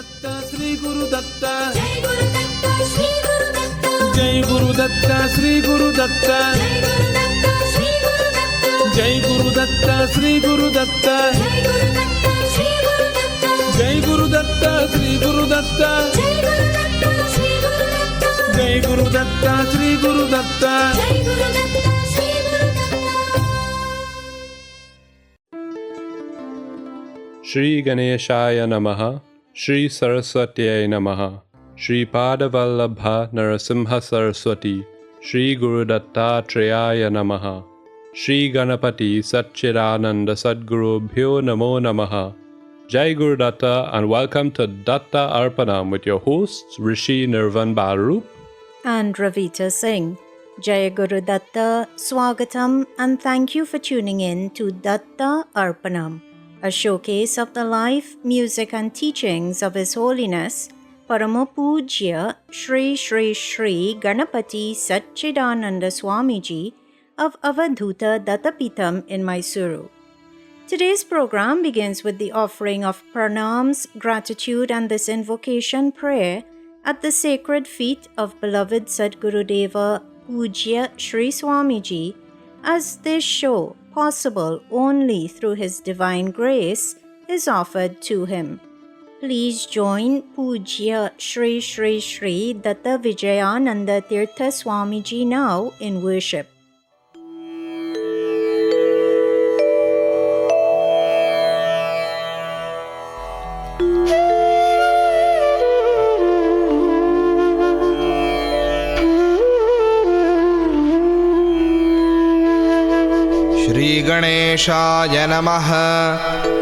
Datta Sri Guru Datta Jai Guru Datta Sri Guru Datta Jai Guru Datta Sri Guru Datta Jai Guru Datta Sri Guru Datta Jai Guru Datta Sri Guru Datta Jai Guru Datta Sri Guru Datta Jai Guru Datta Sri Guru Datta Jai Guru Datta Sri Guru Datta Shri Ganeshaya Namaha, Shri Saraswatyay Namaha, Shri Padavallabha Narasimha Saraswati, Shri Guru Dattatreya Namaha, Shri Ganapati Satchidananda Sadgurubhyo Namo Namaha. Jai Guru Datta and welcome to Datta Arpanam with your hosts Rishi Nirvan Barup and Ravita Singh. Jai Guru Datta, Swagatam, and thank you for tuning in to Datta Arpanam, a showcase of the life, music, and teachings of His Holiness Paramapujya Shri Shri Shri Ganapati Satchidananda Swamiji of Avadhuta Dattapitam in Mysuru. Today's program begins with the offering of pranams, gratitude, and this invocation prayer at the sacred feet of beloved Sadgurudeva Pujya Shri Swamiji, as this show, possible only through His divine grace, is offered to him. Please join Pujya Shri Shri Shri Datta Vijayananda Tirtha Swamiji now in worship. Shri गणेशाय नमः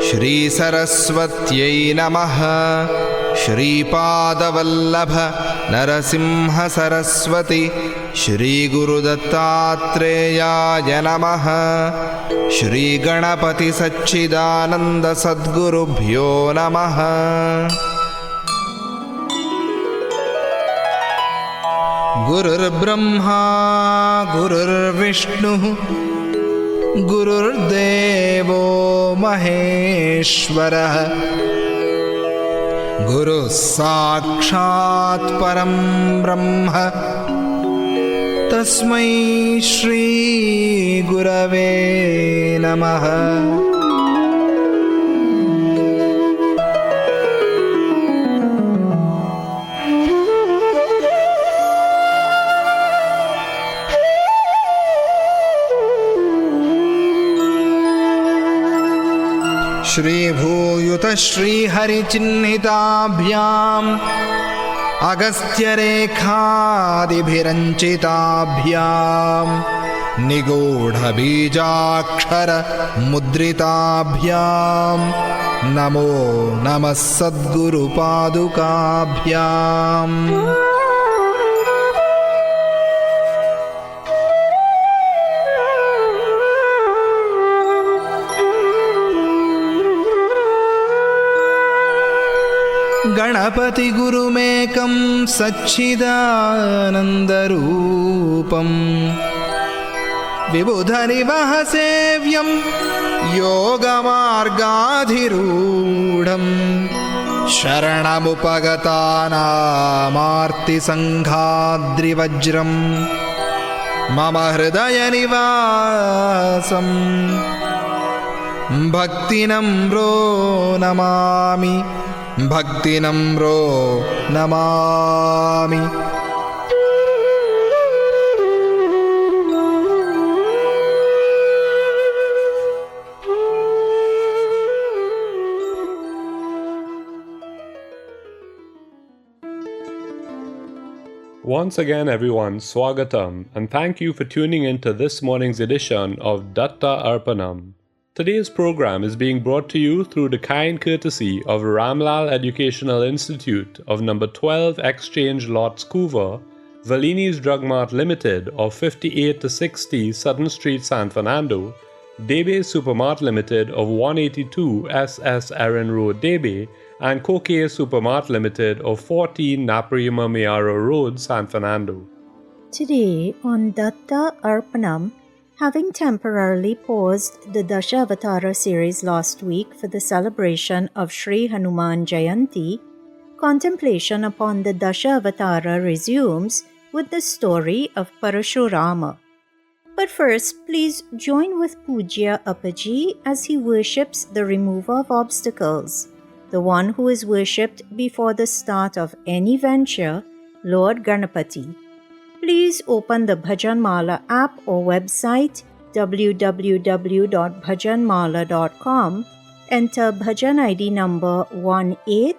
श्री सरस्वत्यै नमः श्री पादवल्लभ नरसिंह सरस्वती श्री गुरुदत्तात्रेयाय नमः श्री गणपति सच्चिदानंद सद्गुरुभ्यो नमः। गुरुर्ब्रह्मा गुरुर्विष्णुः गुरुर्देवो महेश्वरः गुरुः साक्षात् परं ब्रह्म तस्मै श्री गुरवे नमः। श्रीभूयुत श्रीहरिचिह्निताभ्याम् अगस्त्यरेखादिभिरञ्चिताभ्याम् निगूढबीजाक्षरमुद्रिताभ्याम् नमो नमः सद्गुरुपादुकाभ्याम्। गणपति गुरुमेकं सच्चिदानन्दरूपं विबुधनिवहसेव्यं योगमार्गाधिरूढं शरणमुपगतानामार्तिसङ्घाद्रिवज्रं मम हृदयनिवासं भक्तिनम्रो Namami भक्तिनम्रो Namami. Once again, everyone, Swagatam, and thank you for tuning in to this morning's edition of Datta Arpanam. Today's program is being brought to you through the kind courtesy of Ramlal Educational Institute of number 12 Exchange Lots Couver, Valini's Drug Mart Limited of 58 to 60 Sutton Street, San Fernando, Debe Supermart Limited of 182 SS Erin Road, Debe, and Koke Supermart Limited of 14 Naparima Mayaro Road, San Fernando. Today on Datta Arpanam, having temporarily paused the Dashavatara series last week for the celebration of Sri Hanuman Jayanti, Contemplation upon the Dashavatara resumes with the story of Parashurama. But first, please join with Pujya Appaji as he worships the remover of obstacles, the one who is worshipped before the start of any venture, Lord Ganapati. Please open the Bhajanmala app or website www.bhajanmala.com, enter Bhajan ID number 18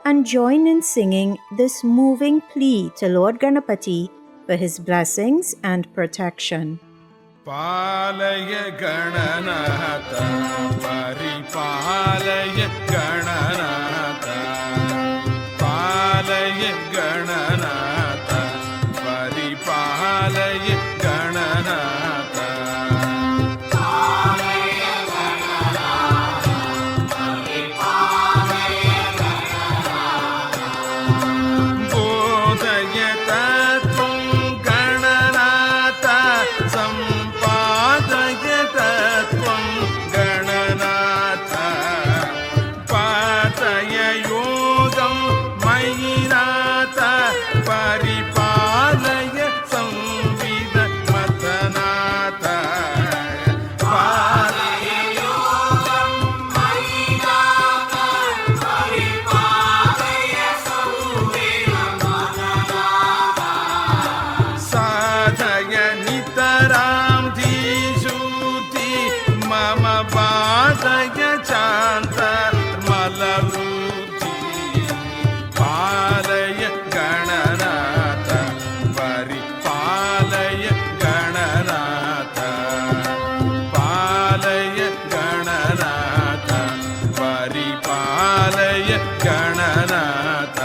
and join in singing this moving plea to Lord Ganapati for his blessings and protection. पालय गणनाथ परिपालय गणनाथ पालय गणनाथ परिपालय गणनाथ बोधय तत्त्वं गणनाथ सम्पादय तत्त्वं गणनाथ पातय योगं मयि नाथ परिपालय संविदमतनाथ पालय योगं मयि नाथ परिपालय साधय नितरां धीशूति मम बाधय चान्तर्मलवृद्धि पालय गणनाथ परिपालय गणनाथ पालय गणनाथ परिपालय गणनाथ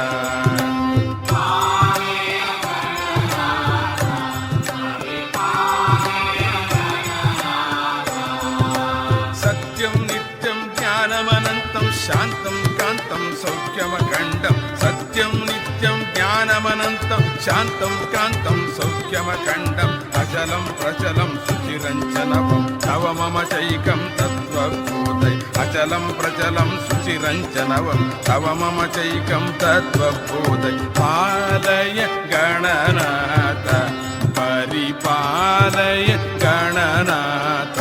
सत्यं नित्यं ज्ञानमनन्तं शान्तं कान्तं सौख्यमखण्डं सत्यं नित्यं ज्ञानमनन्तं शान्तं कान्तं सौख्यमखण्डम् अचलं प्रचलं शुचिरञ्जनवं तव मम चैकं तत्त्वबोधय अचलं प्रचलं शुचिरञ्जनवं तव मम चैकं तत्त्वबोधय पालय गणनाथ परिपालय गणनाथ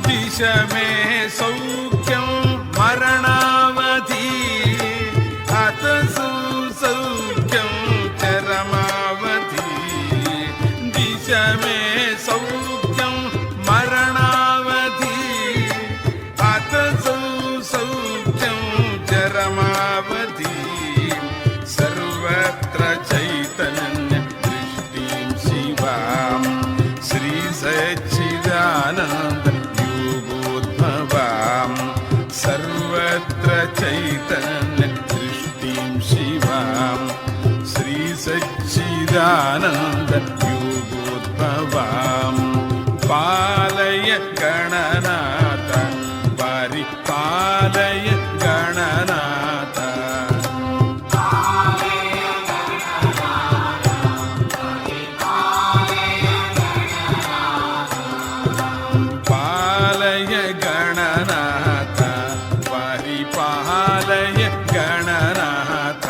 दिश मे सौख्यं मरणावधि अथ सुसौख्यं चरमावधि दिश मे सौख्यं मरणावधि अथ सुसौख्यं चरमावधि सर्वत्र चैतन्य दृष्टिं शिवां श्री सच्चिदानन्द योगोद्भवां सर्वत्र चैतन्य दृष्टिं शिवां श्री सच्चिदानन्द योगोद्भवां पालय गणनाथ परिपालय गणनाथ पालय गणनाथ परिपालय गणनाथ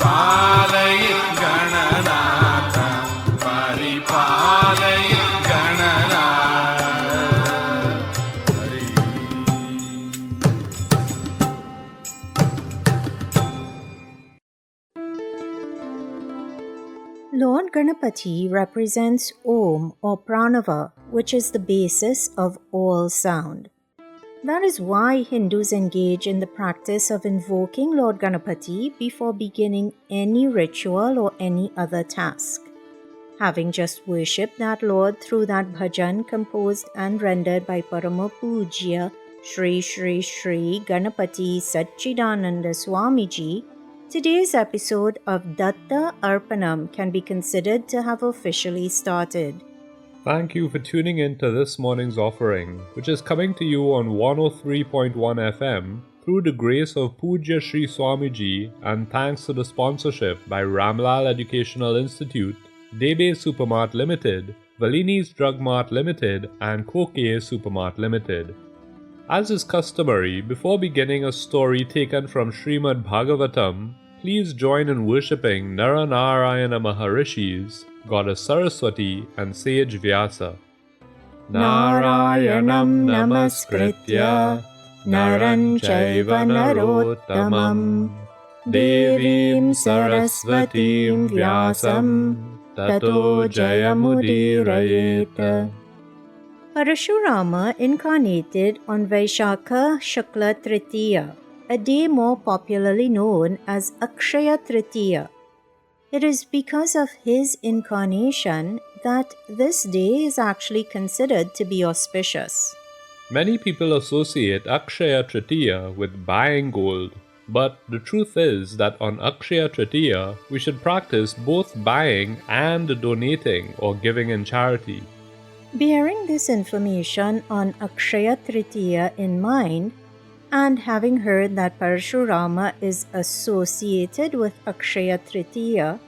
पालय Gananath परिपालय Gananath Hari Lord Ganapati represents Om or Pranava, which is the basis of all sound. That is why Hindus engage in the practice of invoking Lord Ganapati before beginning any ritual or any other task. Having just worshipped that Lord through that bhajan composed and rendered by Parama Pujya Shri Shri Shri Ganapati Satchidananda Swamiji, today's episode of Datta Arpanam can be considered to have officially started. Thank you for tuning in to this morning's offering, which is coming to you on 103.1 FM through the grace of Pujya Sri Swamiji and thanks to the sponsorship by Ramlal Educational Institute, Debe Supermart Limited, Valini's Drug Mart Limited, and Koke Supermart Limited. As is customary, before beginning a story taken from Srimad Bhagavatam, please join in worshipping Naranarayana Maharishis, Goddess Saraswati, and Sage Vyasa. Narayanam namaskritya naran chaiva narottamam devim saraswatim vyasam tato jayamudirayet. Parashurama incarnated on Vaishakha Shukla Tritiya, a day more popularly known as Akshaya Tritiya. It is because of his incarnation that this day is actually considered to be auspicious. Many people associate Akshaya Tritiya with buying gold, but the truth is that on Akshaya Tritiya, we should practice both buying and donating or giving in charity. Bearing this information on Akshaya Tritiya in mind, and having heard that Parashurama is associated with Akshaya Tritiya,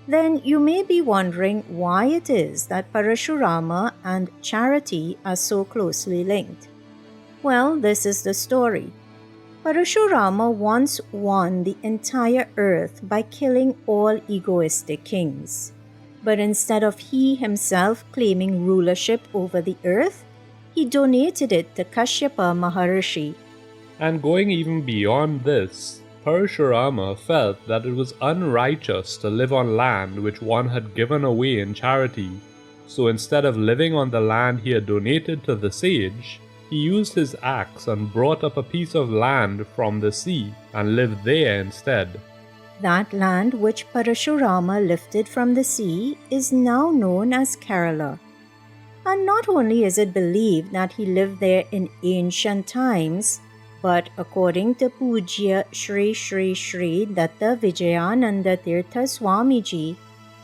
then you may be wondering why it is that Parashurama and charity are so closely linked. Well, this is the story. Parashurama once won the entire earth by killing all egoistic kings. But instead of he himself claiming rulership over the earth, he donated it to Kashyapa Maharishi. And going even beyond this, Parashurama felt that it was unrighteous to live on land which one had given away in charity, so instead of living on the land he had donated to the sage, he used his axe and brought up a piece of land from the sea and lived there instead. That land which Parashurama lifted from the sea is now known as Kerala. And not only is it believed that he lived there in ancient times, but according to Pujya Shri Shri Shri Datta Vijayananda Tirtha Swamiji,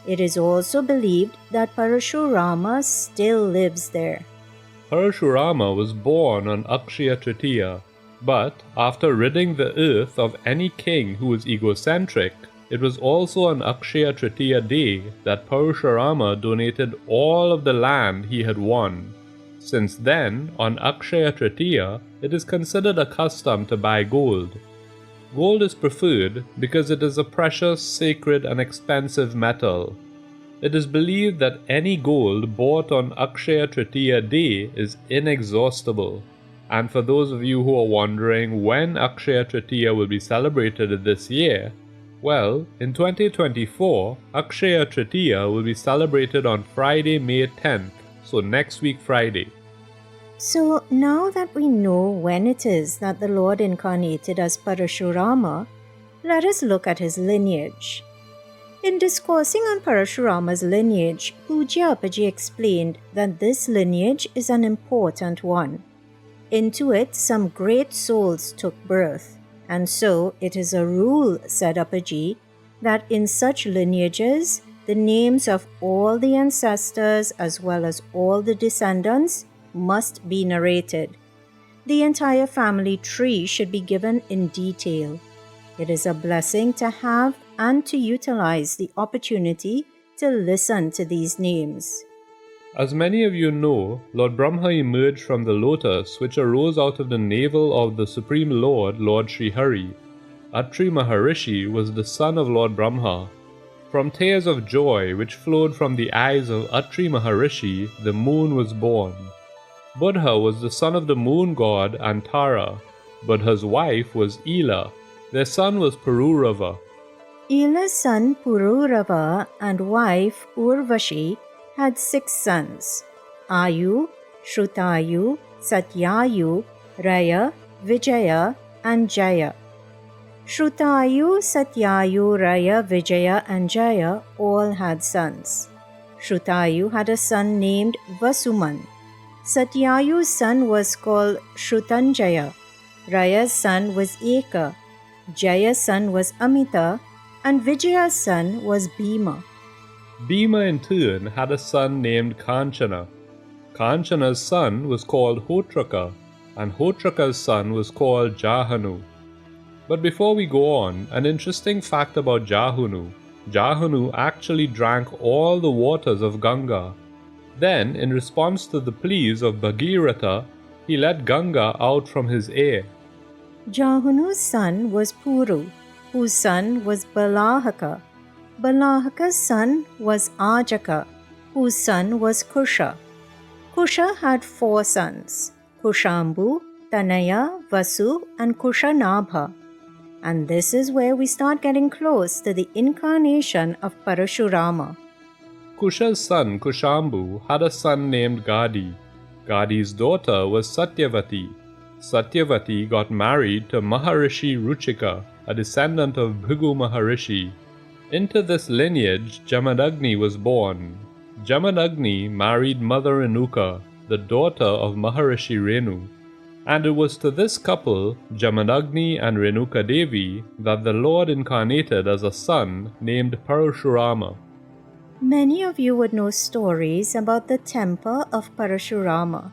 it is also believed that Parashurama still lives there. Parashurama was born on Akshaya Tritiya, but after ridding the earth of any king who was egocentric, it was also on Akshaya Tritiya day that Parashurama donated all of the land he had won. Since then, on Akshaya Tritiya, it is considered a custom to buy gold. Gold is preferred because it is a precious, sacred, and expensive metal. It is believed that any gold bought on Akshaya Tritiya day is inexhaustible. And for those of you who are wondering when Akshaya Tritiya will be celebrated this year, well, in 2024, Akshaya Tritiya will be celebrated on Friday, May 10th, so next week Friday. So now that we know when it is that the Lord incarnated as Parashurama, let us look at his lineage. In discoursing on Parashurama's lineage, Pujya Appaji explained that this lineage is an important one. Into it, some great souls took birth, and so it is a rule, said Appaji, that in such lineages, the names of all the ancestors as well as all the descendants must be narrated. The entire family tree should be given in detail. It is a blessing to have and to utilize the opportunity to listen to these names. As many of you know, Lord Brahma emerged from the lotus which arose out of the navel of the Supreme Lord, Lord Sri Hari. Atri Maharishi was the son of Lord Brahma. From tears of joy which flowed from the eyes of Atri Maharishi, the moon was born. Buddha was the son of the moon god Antara. Buddha's wife was Ela. Their son was Pururava. Ela's son Pururava and wife Urvashi had 6 sons: Ayu, Shrutayu, Satyayu, Raya, Vijaya, and Jaya. Shrutayu, Satyayu, Raya, Vijaya, and Jaya all had sons. Shrutayu had a son named Vasuman. Satyayu's son was called Shrutanjaya. Raya's son was Eka. Jaya's son was Amita, and Vijaya's son was Bhima. Bhima in turn had a son named Kanchana. Kanchana's son was called Hotraka, and Hotraka's son was called Jahanu. But before we go on, an interesting fact about Jahanu. Jahanu actually drank all the waters of Ganga. Then, in response to the pleas of Bhagiratha, he let Ganga out from his heir. Jahanu's son was Puru, whose son was Balahaka. Balahaka's son was Ajaka, whose son was Kusha. Kusha had 4 sons, Kushambu, Tanaya, Vasu, and Kushanabha. And this is where we start getting close to the incarnation of Parashurama. Kusha's son Kushambu had a son named Gadi. Gadi's daughter was Satyavati. Satyavati got married to Maharishi Ruchika, a descendant of Bhrigu Maharishi. Into this lineage, Jamadagni was born. Jamadagni married Mother Renuka, the daughter of Maharishi Renu. And it was to this couple, Jamadagni and Renuka Devi, that the Lord incarnated as a son named Parashurama. Many of you would know stories about the temper of Parashurama.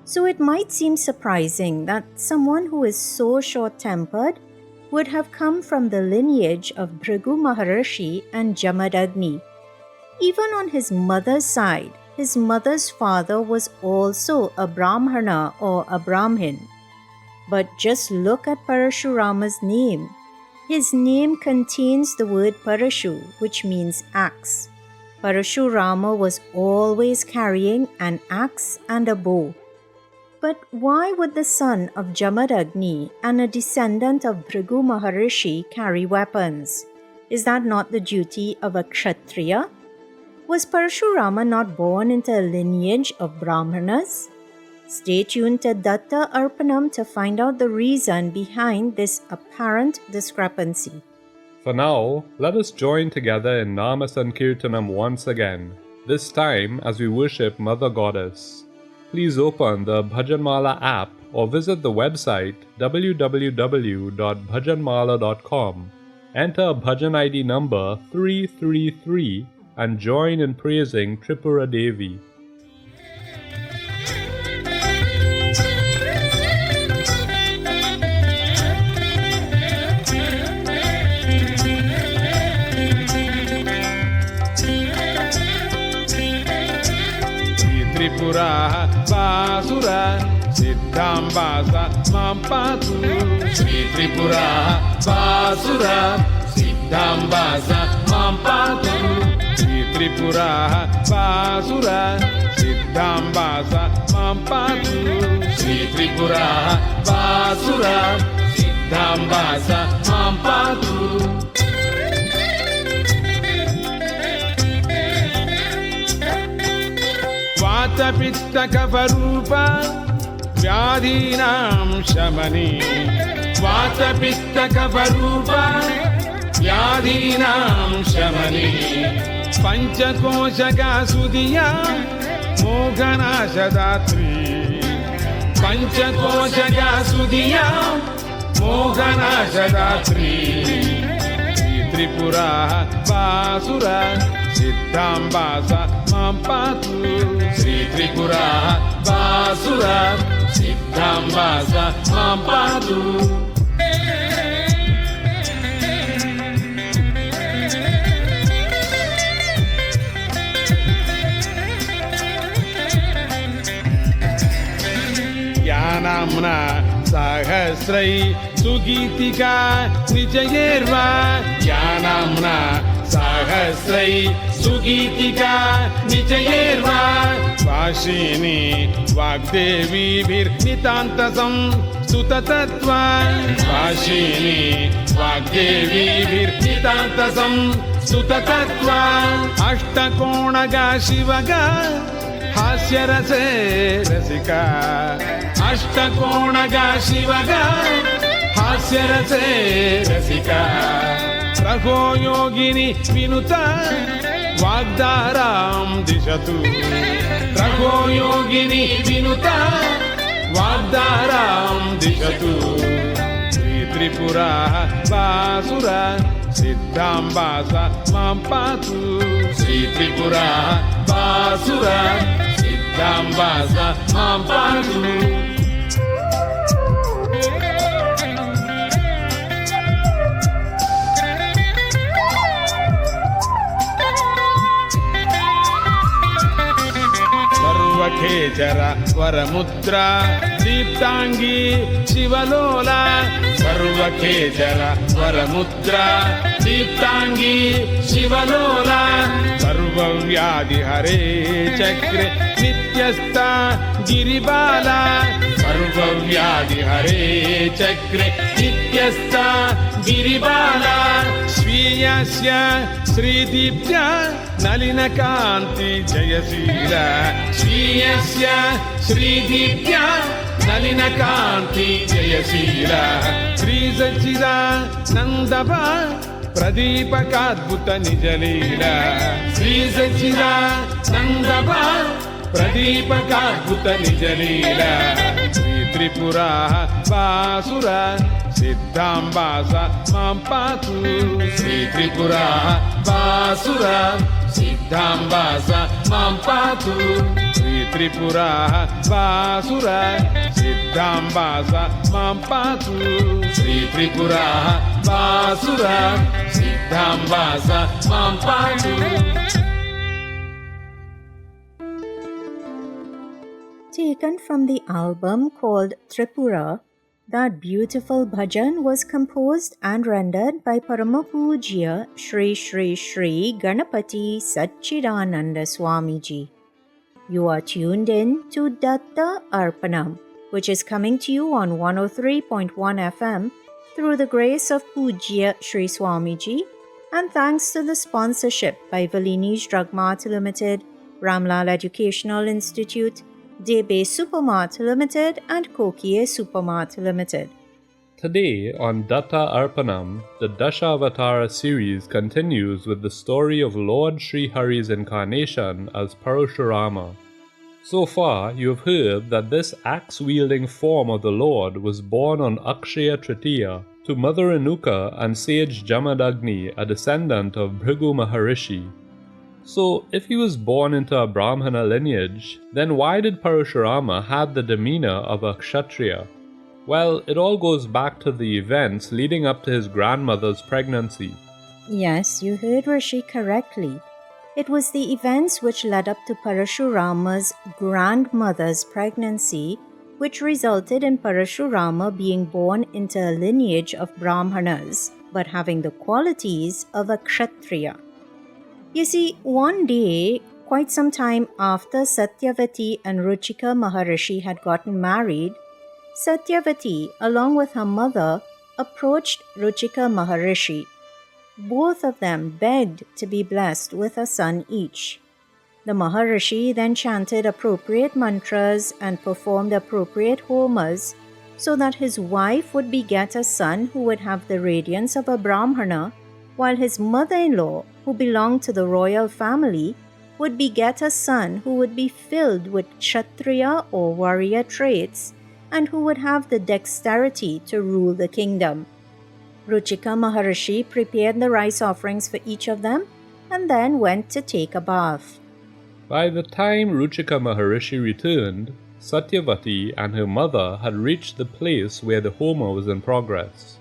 So it might seem surprising that someone who is so short-tempered would have come from the lineage of Bhrigu Maharishi and Jamadagni. Even on his mother's side, his mother's father was also a Brahmana or a Brahmin. But just look at Parashurama's name. His name contains the word Parashu, which means axe. Parashurama was always carrying an axe and a bow. But why would the son of Jamadagni and a descendant of Bhrigu Maharishi carry weapons? Is that not the duty of a Kshatriya? Was Parashurama not born into a lineage of Brahmanas? Stay tuned to Datta Arpanam to find out the reason behind this apparent discrepancy. For now, let us join together in Nama Sankirtanam once again, this time as we worship Mother Goddess. Please open the Bhajanmala app or visit the website www.bhajanmala.com. Enter Bhajan ID number 333 and join in praising Tripura Devi. Tripura Basura Siddhambasa Mampatu Sri Tripura Basura Siddhambasa Mampatu Sri Tripura Basura Siddhambasa Mampatu Sri Tripura Basura Siddhambasa Mampatu Vata-pitta-kapha-rupa Vyadhinam Shamani Vata-pitta-kapha-rupa Vyadhinam Shamani Panchakoshaka-sudiya Moganashadatri Panchakoshaka-sudiya Moganashadatri Sri Tripura Basura Siddhambasa Mampatu Sri Tripura Basura Siddhambasa Mampatu Yanamna Sahasrai Sugitika Nijayerva Yanamna Sahasrai Sugitika Nijayerva Vashini Vagdevi Virnitantasam Sutatattva Vashini Vagdevi Virnitantasam Sutatattva Ashtakonaga Shivaga Hasyarase Rasika Ashtakonaga Shivaga Hasyarase Rasika Raho Yogini Vinuta Vagdaram Dishatu Raho Yogini Vinuta Vagdaram Dishatu Sri Tripura Basura Siddhambasa Mampatu Sri Tripura Basura Siddhambasa Mampatu सर्वखेचर वरमुद्रा दीप्तांगी शिवलोला सर्वखेचर वरमुद्रा दीप्तांगी शिवलोला सर्वव्याधि हरे चक्रे नित्यस्ता गिरिबाला सर्वव्याधि हरे चक्रे नित्यस्ता गिरिबाला स्वीयस्य श्रीदीप्त्या नलिनकान्ति जयशील स्वीयस्य श्रीदीप्त्या नलिनकान्ति जयशील श्रीसच्चिदानन्दपा प्रदीपकाद्भुत निजलीला श्रीसच्चिदानन्दपा प्रदीपकाद्भुत निजलीला श्रीत्रिपुरा वासुरा सिद्धाम्बास मां पातु श्रीत्रिपुरा वासुरा सिद्धाम्बास मां पातु श्रीत्रिपुरा वासुरा सिद्धाम्बास मां पातु श्रीत्रिपुरा वासुरा सिद्धाम्बास मां पातु. Taken from the album called Tripura, that beautiful bhajan was composed and rendered by Paramapujya Shri Shri Shri Ganapati Satchidananda Swamiji. You are tuned in to Datta Arpanam, which is coming to you on 103.1 FM through the grace of Pujya Shri Swamiji and thanks to the sponsorship by Valini's Drug Mart Limited, Ramlal Educational Institute, Debe Supermart Limited and Kokie Supermart Limited. Today on Datta Arpanam, the Dashavatara series continues with the story of Lord Sri Hari's incarnation as Parashurama. So far, you have heard that this axe-wielding form of the Lord was born on Akshaya Tritiya to Mother Renuka and sage Jamadagni, a descendant of Bhrigu Maharishi. So, if he was born into a Brahmana lineage, then why did Parashurama have the demeanor of a Kshatriya? Well, it all goes back to the events leading up to his grandmother's pregnancy. Yes, you heard Rishi correctly. It was the events which led up to Parashurama's grandmother's pregnancy which resulted in Parashurama being born into a lineage of Brahmanas, but having the qualities of a Kshatriya. You see, one day, quite some time after Satyavati and Ruchika Maharishi had gotten married, Satyavati, along with her mother, approached Ruchika Maharishi. Both of them begged to be blessed with a son each. The Maharishi then chanted appropriate mantras and performed appropriate homas so that his wife would beget a son who would have the radiance of a Brahmana, while his mother-in-law, who belonged to the royal family, would beget a son who would be filled with Kshatriya or warrior traits and who would have the dexterity to rule the kingdom. Ruchika Maharishi prepared the rice offerings for each of them and then went to take a bath. By the time Ruchika Maharishi returned, Satyavati and her mother had reached the place where the homa was in progress.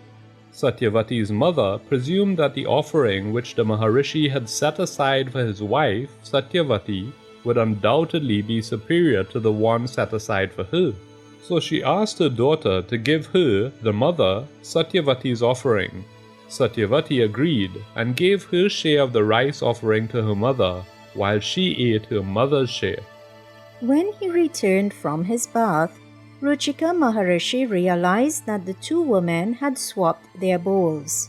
Satyavati's mother presumed that the offering which the Maharishi had set aside for his wife, Satyavati, would undoubtedly be superior to the one set aside for her. So she asked her daughter to give her, the mother, Satyavati's offering. Satyavati agreed and gave her share of the rice offering to her mother, while she ate her mother's share. When he returned from his bath, Ruchika Maharishi realized that the two women had swapped their bowls.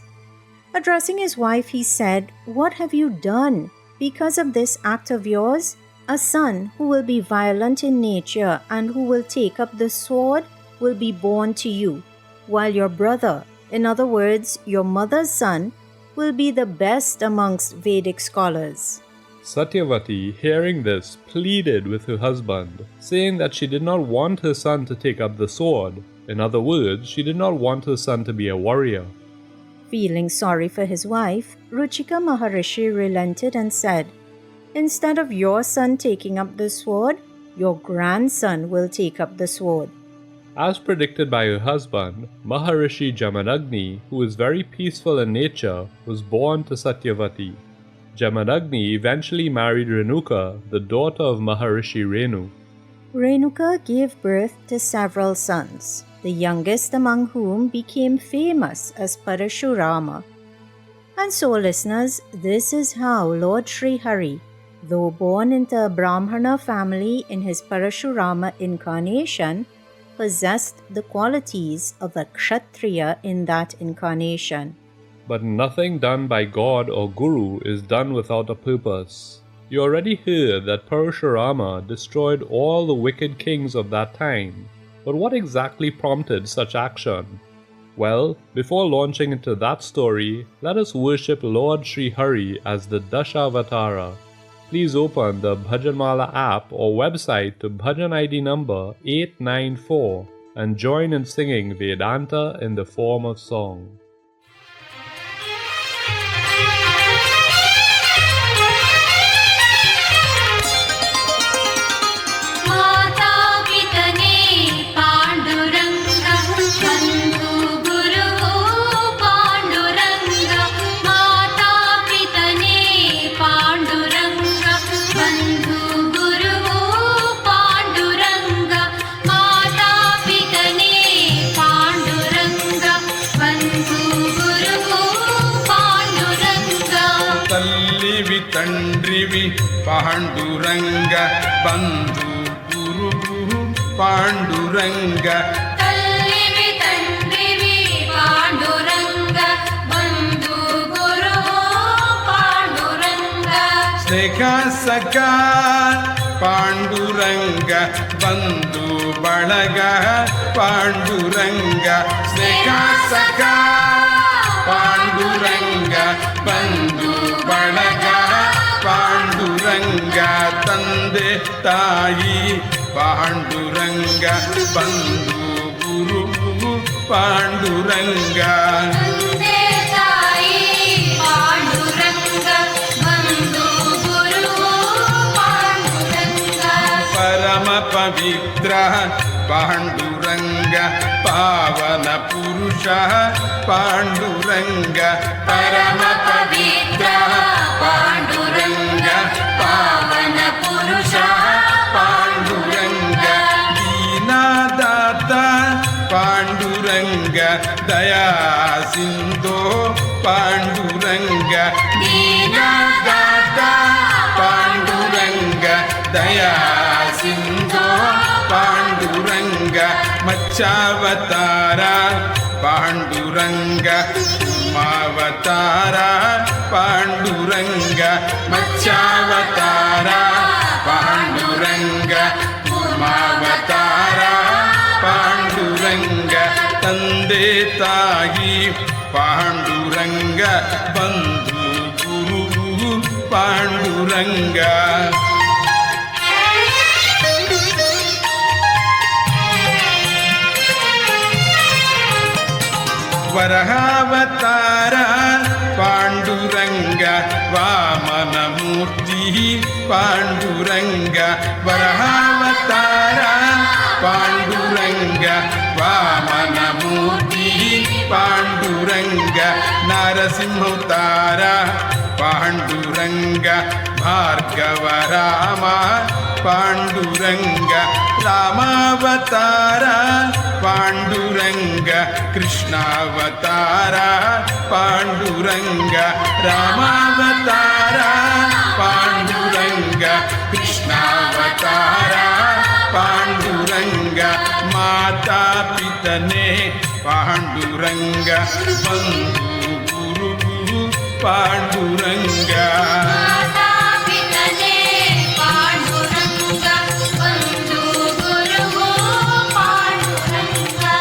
Addressing his wife, he said, "What have you done? Because of this act of yours, a son who will be violent in nature and who will take up the sword will be born to you, while your brother, in other words, your mother's son, will be the best amongst Vedic scholars." Satyavati, hearing this, pleaded with her husband, saying that she did not want her son to take up the sword. In other words, she did not want her son to be a warrior. Feeling sorry for his wife, Ruchika Maharishi relented and said, "Instead of your son taking up the sword, your grandson will take up the sword." As predicted by her husband, Maharishi Jamadagni, who was very peaceful in nature, was born to Satyavati. Jamadagni eventually married Renuka, the daughter of Maharishi Renu. Renuka gave birth to several sons, the youngest among whom became famous as Parashurama. And so, listeners, this is how Lord Sri Hari, though born into a Brahmana family in his Parashurama incarnation, possessed the qualities of a Kshatriya in that incarnation. But nothing done by God or Guru is done without a purpose. You already heard that Parashurama destroyed all the wicked kings of that time. But what exactly prompted such action? Well, before launching into that story, let us worship Lord Sri Hari as the Dashavatara. Please open the Bhajanmala app or website to Bhajan ID number 894 and join in singing Vedanta in the form of song. Panduranga ಬಂಧು ಗುರು ಪಾಂಡುರಂಗ ತಲ್ಲಿವಿ ತಂದಿವಿ ಪಾಂಡುರಂಗ ಬಂಧು ಗುರು ಪಾಂಡುರಂಗ ಸ್ನೇಹ ಸಖ ಪಾಂಡುರಂಗ ಬಂಧು ಬಳಗ ಪಾಂಡುರಂಗ ಸ್ನೇಹ ಸಖ ಪಾಂಡುರಂಗ ಬಂಧು ಬಳಗ ಪಾಂಡುರಂಗ ತಂದೆ ತಾಯಿ ಪಾಂಡುರಂಗ ಬಂಧು ಗುರು ಪಾಂಡುರಂಗ ತಂದೆ ತಾಯಿ ಪಾಂಡುರಂಗ ಬಂಧು ಗುರು ಪಾಂಡುರಂಗ ಪರಮ ಪವಿತ್ರ ಪಾಂಡುರಂಗ ಪಾವನ ಪುರುಷ ಪಾಂಡುರಂಗ ಪರಮ ಪವಿತ್ರ ಪಾಂಡುರಂಗ ಪಾವನ ಪುರುಷ ಪಾಂಡುರಂಗ ದೀನದಾತ ಪಾಂಡುರಂಗ ದಯಾ ಸಿಂಧೋ ಪಾಂಡುರಂಗ ದೀನದಾತ ಪಾಂಡುರಂಗ ದಯಾ ಸಿಂಧೋ ಪಾಂಡುರಂಗ ಮಚ್ಚಾವತಾರ ಪಾಂಡುರಂಗ ಉಮಾವತಾರ ಪಾಂಡುರಂಗ ಮಚ್ಚಾವತಾರ ಪಾಂಡುರಂಗ ಉಮಾವತಾರ ಪಾಂಡುರಂಗ ತಂದೆ ತಾಯಿ ಪಾಂಡುರಂಗ ಬಂಧು ಗುರು ಪಾಂಡುರಂಗ ವರಹಾವತಾರ ಪಾಂಡುರಂಗ ವಾಮನ ಮೂರ್ತಿ ಪಾಂಡುರಂಗ ವರಹಾವತಾರ ಪಾಂಡುರಂಗ ವಾಮನ ಮೂರ್ತಿ ಪಾಂಡುರಂಗ ನರಸಿಂಹವತಾರ ಪಾಂಡುರಂಗ ಭಾರ್ಗವ ರಾಮ ಪಾಂಡುರಂಗ ರಾಮಾವತಾರ ಪಾಂಡುರಂಗ ಕೃಷ್ಣಾವತಾರ ಪಾಂಡುರಂಗ ರಾಮಾವತಾರ ಪಾಂಡುರಂಗ ಕೃಷ್ಣಾವತಾರ ಪಾಂಡುರಂಗ ಮಾತಾ ಪಿತನೆ ಪಾಂಡುರಂಗ ಬಂಧು ಗುರು ಪಾಂಡುರಂಗ ಮಾತಾ ಪಿತನೆ ಪಾಂಡುರಂಗ ಬಂಧು ಗುರು Panduranga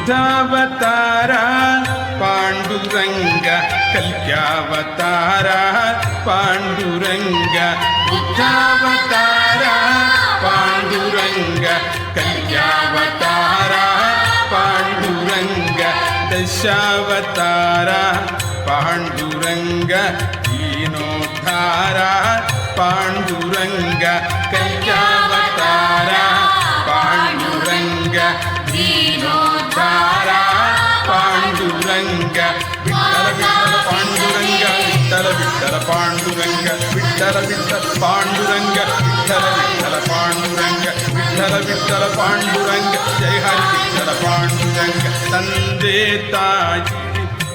ಬುದ್ಧಾವತಾರ Panduranga ಕಲ್ಕ್ಯಾವತಾರ Panduranga ಬುದ್ಧಾವತಾರ Panduranga ಕಲ್ಕ್ಯಾವತಾರ Panduranga Dashavatara Panduranga ದೀನೋದ್ಧಾರ Panduranga ಕಲ್ಕ್ಯಾವತಾರ Panduranga ದೀನೋದ್ಧಾರ Panduranga Panduranga, Vittala Vittala Panduranga, Vittala Vittala Panduranga, Vittala Vittala Panduranga, Vittala Vittala Panduranga, Vittala Vittala Panduranga, Jai Hari Vittala Panduranga, Tande Tayi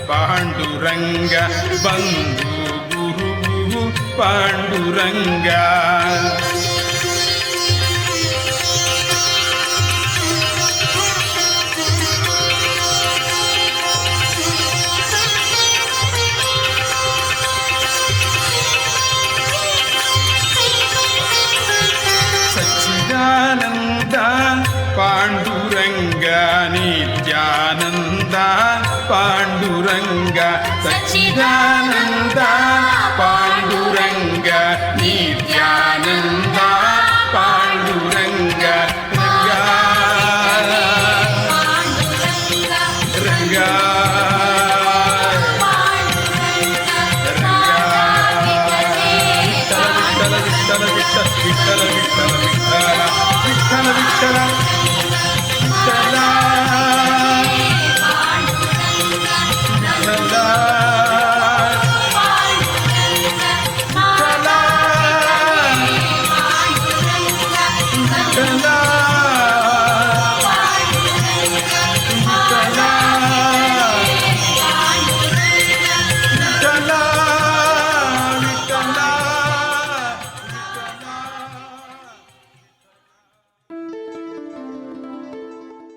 Panduranga, Bandhu Guru Panduranga. Satchidananda Panduranga Nityananda Panduranga Satchidananda Panduranga Nityananda Panduranga Ranga Vittala Vittala Vittala Vittala Vittala Vittala Vittala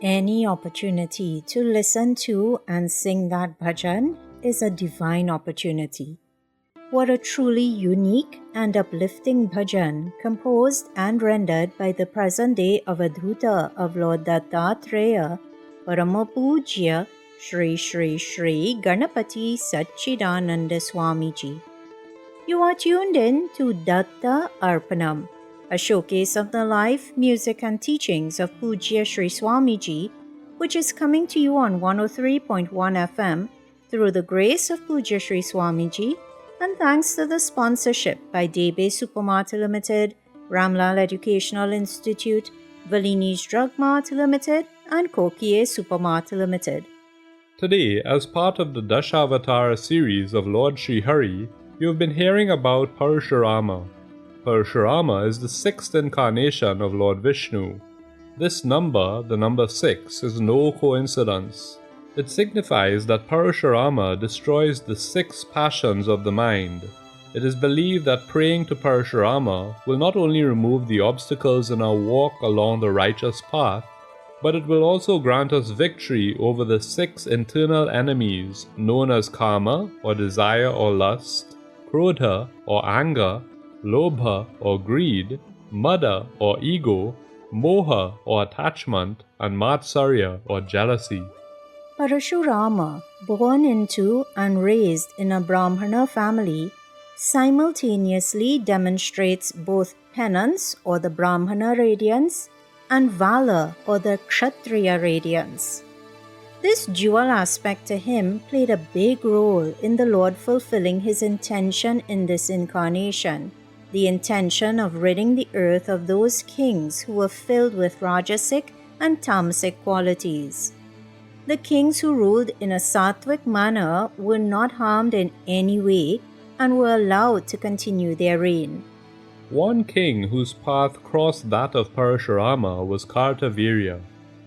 Any opportunity to listen to and sing that bhajan is a divine opportunity. What a truly unique and uplifting bhajan composed and rendered by the present-day Avadhuta of Lord Dattatreya, Paramapujya Shri Shri Shri Ganapati Satchidananda Swamiji. You are tuned in to Datta Arpanam, a showcase of the life, music and teachings of Pujya Sri Swamiji, which is coming to you on 103.1 FM through the grace of Pujya Sri Swamiji and thanks to the sponsorship by Debe Supermart Limited, Ramlal Educational Institute, Valini's Drug Mart Limited and Kokie Supermart Limited. Today, as part of the Dashavatara series of Lord Sri Hari, you have been hearing about Parashurama. Parashurama is the sixth incarnation of Lord Vishnu. This number, the number 6, is no coincidence. It signifies that Parashurama destroys the 6 passions of the mind. It is believed that praying to Parashurama will not only remove the obstacles in our walk along the righteous path, but it will also grant us victory over the 6 internal enemies known as karma or desire or lust, krodha or anger, lobha or greed, mada or ego, moha or attachment, and matsarya or jealousy. Parashurama, born into and raised in a Brahmana family, simultaneously demonstrates both penance or the Brahmana radiance and valor or the Kshatriya radiance. This dual aspect to him played a big role in the Lord fulfilling his intention in this incarnation, the intention of ridding the earth of those kings who were filled with Rajasic and Tamasic qualities. The kings who ruled in a sattvic manner were not harmed in any way and were allowed to continue their reign. One king whose path crossed that of Parashurama was Kartavirya.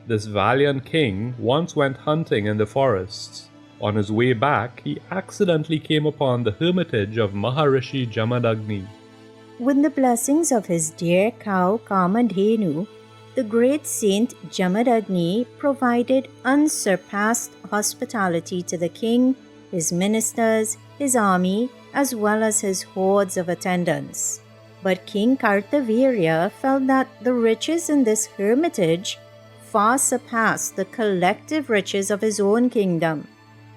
This valiant king once went hunting in the forests. On his way back, he accidentally came upon the hermitage of Maharishi Jamadagni. With the blessings of his dear cow Kamadhenu, the great saint Jamadagni provided unsurpassed hospitality to the king, his ministers, his army, as well as his hordes of attendants. But King Kartavirya felt that the riches in this hermitage far surpassed the collective riches of his own kingdom.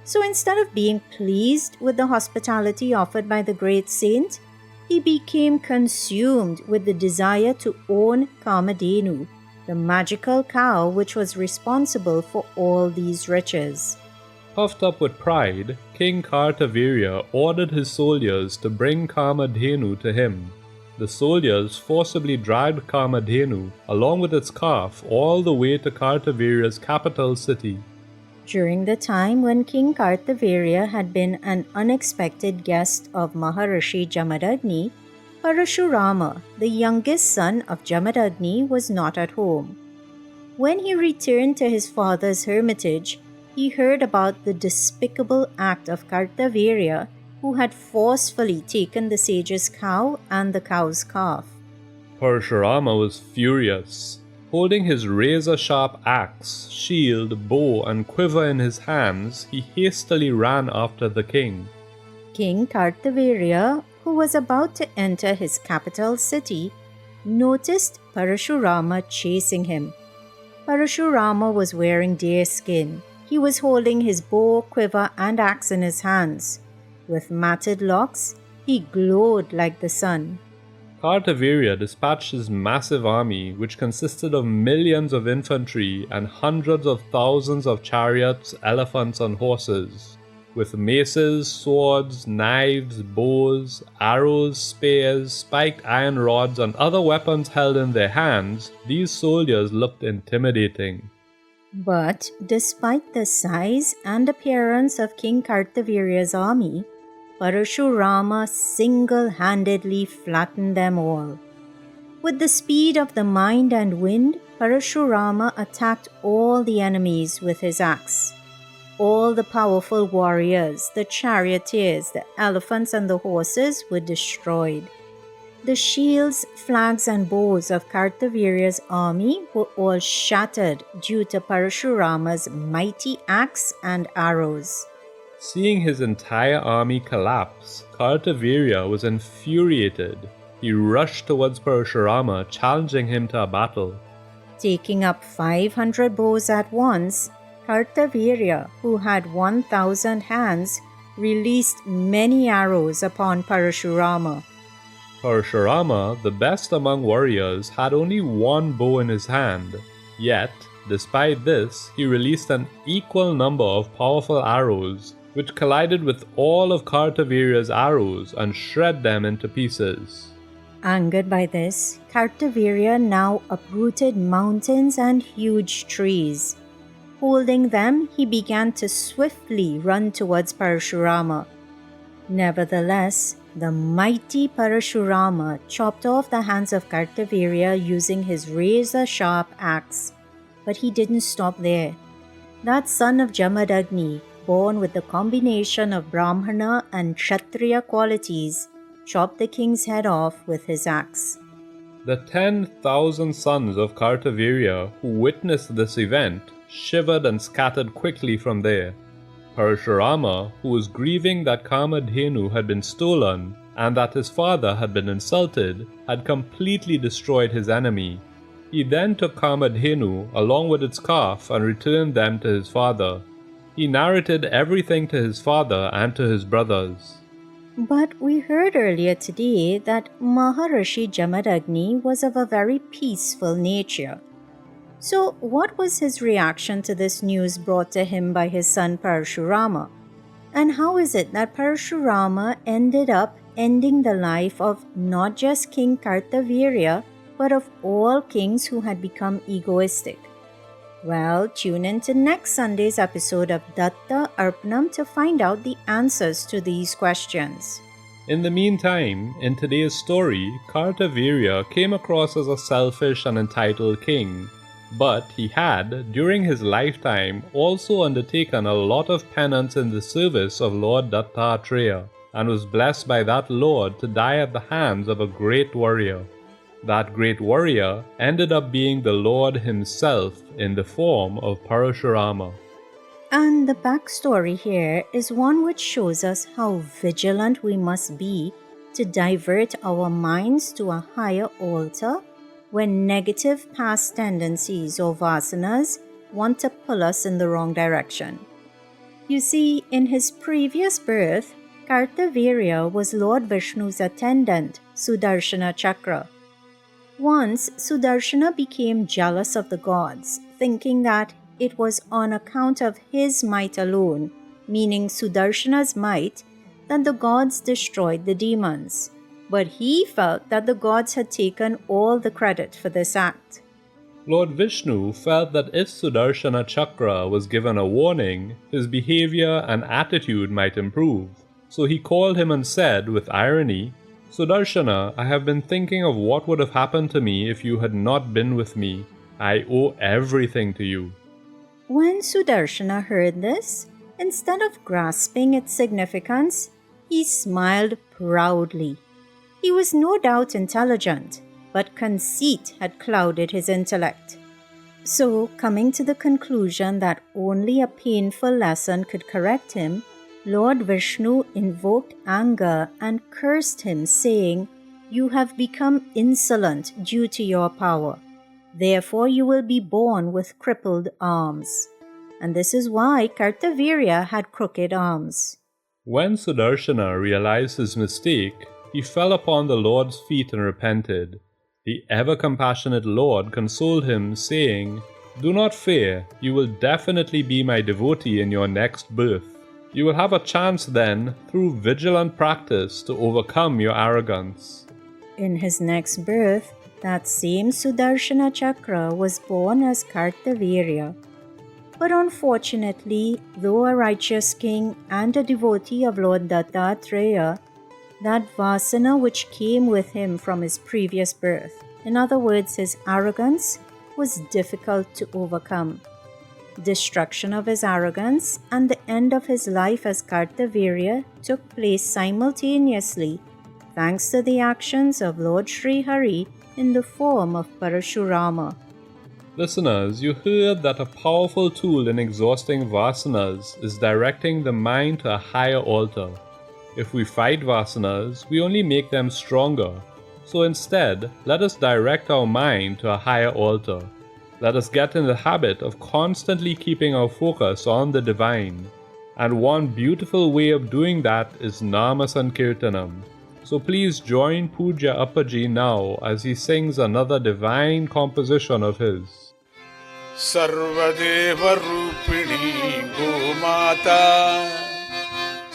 So instead of being pleased with the hospitality offered by the great saint, he became consumed with the desire to own Kamadhenu, the magical cow which was responsible for all these riches. Puffed up with pride, King Kartavirya ordered his soldiers to bring Kamadhenu to him. The soldiers forcibly dragged Kamadhenu along with its calf all the way to Kartavirya's capital city. During the time when King Kartavirya had been an unexpected guest of Maharishi Jamadagni, Parashurama, the youngest son of Jamadagni, was not at home. When he returned to his father's hermitage, he heard about the despicable act of Kartavirya, who had forcefully taken the sage's cow and the cow's calf. Parashurama was furious. Holding his razor-sharp axe, shield, bow, and quiver in his hands, he hastily ran after the king. King Kartavirya, who was about to enter his capital city, noticed Parashurama chasing him. Parashurama was wearing deer skin. He was holding his bow, quiver, and axe in his hands. With matted locks, he glowed like the sun. Kartavirya dispatched his massive army, which consisted of millions of infantry and hundreds of thousands of chariots, elephants, and horses. With maces, swords, knives, bows, arrows, spears, spiked iron rods, and other weapons held in their hands, these soldiers looked intimidating. But despite the size and appearance of King Kartavirya's army, Parashurama single-handedly flattened them all. With the speed of the mind and wind, Parashurama attacked all the enemies with his axe. All the powerful warriors, the charioteers, the elephants, and the horses were destroyed. The shields, flags, and bows of Kartavirya's army were all shattered due to Parashurama's mighty axe and arrows. Seeing his entire army collapse, Kartavirya was infuriated. He rushed towards Parashurama, challenging him to a battle. Taking up 500 bows at once, Kartavirya, who had 1,000 hands, released many arrows upon Parashurama. Parashurama, the best among warriors, had only one bow in his hand. Yet, despite this, he released an equal number of powerful arrows, which collided with all of Kartavirya's arrows and shred them into pieces. Angered by this, Kartavirya now uprooted mountains and huge trees. Holding them, he began to swiftly run towards Parashurama. Nevertheless, the mighty Parashurama chopped off the hands of Kartavirya using his razor-sharp axe. But he didn't stop there. That son of Jamadagni, born with the combination of Brahmana and Kshatriya qualities, chopped the king's head off with his axe. The 10,000 sons of Kartavirya who witnessed this event shivered and scattered quickly from there. Parashurama, who was grieving that Kamadhenu had been stolen and that his father had been insulted, had completely destroyed his enemy. He then took Kamadhenu along with its calf and returned them to his father. He narrated everything to his father and to his brothers. But we heard earlier today that Maharishi Jamadagni was of a very peaceful nature. So what was his reaction to this news brought to him by his son Parashurama? And how is it that Parashurama ended up ending the life of not just King Kartavirya, but of all kings who had become egoistic? Well, tune in to next Sunday's episode of Datta Arpanam to find out the answers to these questions. In the meantime, in today's story, Kartavirya came across as a selfish and entitled king. But he had, during his lifetime, also undertaken a lot of penance in the service of Lord Dattatreya, and was blessed by that Lord to die at the hands of a great warrior. That great warrior ended up being the Lord himself in the form of Parashurama. And the backstory here is one which shows us how vigilant we must be to divert our minds to a higher altar when negative past tendencies or vasanas want to pull us in the wrong direction. You see, in his previous birth, Kartavirya was Lord Vishnu's attendant, Sudarshana Chakra. Once, Sudarshana became jealous of the gods, thinking that it was on account of his might alone, meaning Sudarshana's might, that the gods destroyed the demons. But he felt that the gods had taken all the credit for this act. Lord Vishnu felt that if Sudarshana Chakra was given a warning, his behavior and attitude might improve. So he called him and said with irony, "Sudarshana, I have been thinking of what would have happened to me if you had not been with me. I owe everything to you." When Sudarshana heard this, instead of grasping its significance, he smiled proudly. He was no doubt intelligent, but conceit had clouded his intellect. So, coming to the conclusion that only a painful lesson could correct him, Lord Vishnu invoked anger and cursed him, saying, "You have become insolent due to your power. Therefore you will be born with crippled arms." And this is why Kartavirya had crooked arms. When Sudarshana realized his mistake, he fell upon the Lord's feet and repented. The ever-compassionate Lord consoled him, saying, "Do not fear, you will definitely be my devotee in your next birth. You will have a chance then, through vigilant practice, to overcome your arrogance." In his next birth, that same Sudarshana Chakra was born as Kartavirya. But unfortunately, though a righteous king and a devotee of Lord Dattatreya, that Vasana which came with him from his previous birth, in other words his arrogance, was difficult to overcome. Destruction of his arrogance and the end of his life as Kartavirya took place simultaneously, thanks to the actions of Lord Sri Hari in the form of Parashurama. Listeners, you heard that a powerful tool in exhausting vasanas is directing the mind to a higher altar. If we fight vasanas, we only make them stronger. So instead, let us direct our mind to a higher altar. Let us get in the habit of constantly keeping our focus on the divine. And one beautiful way of doing that is Nama Sankirtanam. So please join Pujya Appaji now as he sings another divine composition of his. सर्वदेव रूपिणी गोमाता